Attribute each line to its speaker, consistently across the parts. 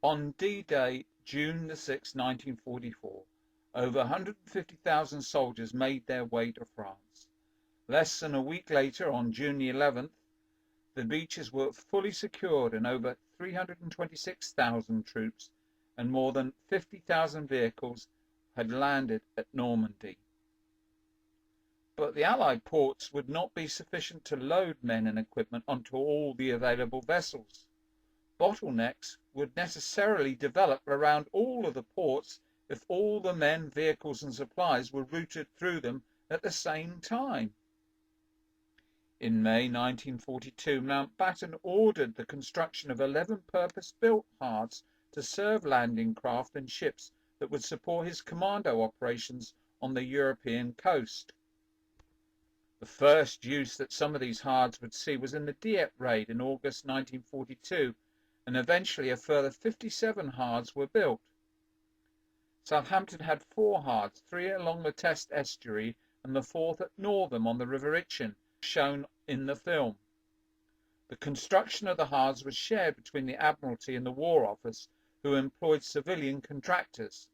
Speaker 1: On D-Day, June the 6th, 1944, over 150,000 soldiers made their way to France. Less than a week later, on June the 11th, the beaches were fully secured and over 326,000 troops and more than 50,000 vehicles had landed at Normandy. But the Allied ports would not be sufficient to load men and equipment onto all the available vessels. Bottlenecks would necessarily develop around all of the ports if all the men, vehicles and supplies were routed through them at the same time. In May 1942, Mountbatten ordered the construction of 11 purpose-built hards to serve landing craft and ships that would support his commando operations on the European coast. The first use that some of these hards would see was in the Dieppe raid in August 1942, and eventually a further 57 hards were built. Southampton had 4 hards, 3 along the Test estuary and the 4th at Northam on the River Itchen, shown in the film. The construction of the hards was shared between the Admiralty and the War Office, who employed civilian contractors.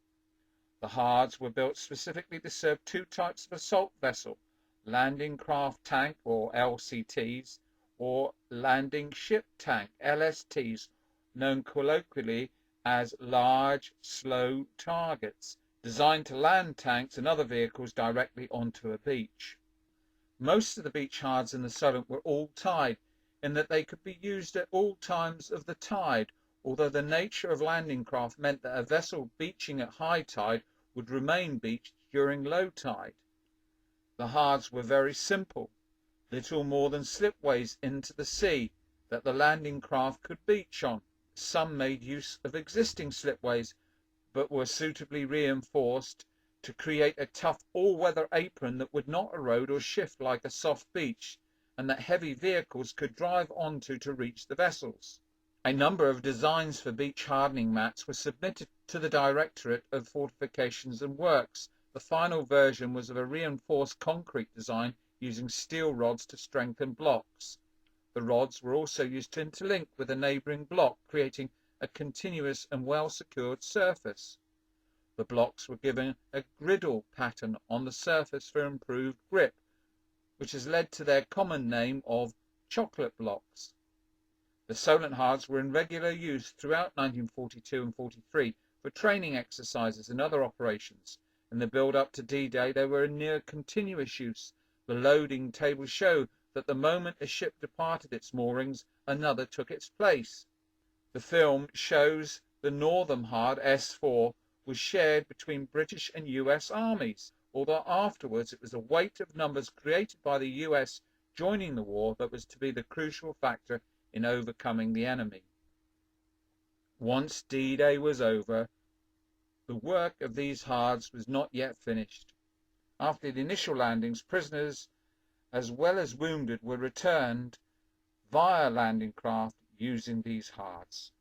Speaker 1: The hards were built specifically to serve 2 types of assault vessel, landing craft tank or LCTs, or landing ship tank LSTs, known colloquially as large, slow targets, designed to land tanks and other vehicles directly onto a beach. Most of the beach hards in the Solent were all tide, in that they could be used at all times of the tide, although the nature of landing craft meant that a vessel beaching at high tide would remain beached during low tide. The hards were very simple, little more than slipways into the sea that the landing craft could beach on. Some made use of existing slipways, but were suitably reinforced to create a tough all-weather apron that would not erode or shift like a soft beach, and that heavy vehicles could drive onto to reach the vessels. A number of designs for beach hardening mats were submitted to the Directorate of Fortifications and Works. The final version was of a reinforced concrete design using steel rods to strengthen blocks. The rods were also used to interlink with a neighbouring block, creating a continuous and well-secured surface. The blocks were given a griddle pattern on the surface for improved grip, which has led to their common name of chocolate blocks. The Solent hards were in regular use throughout 1942 and 43 for training exercises and other operations. In the build-up to D-Day, they were in near continuous use. The loading tables show that the moment a ship departed its moorings, another took its place. The film shows the Northam hard S4 was shared between British and US armies, although afterwards it was the weight of numbers created by the US joining the war that was to be the crucial factor in overcoming the enemy. Once D-Day was over, the work of these hards was not yet finished. After the initial landings, prisoners as well as wounded were returned via landing craft using these hards.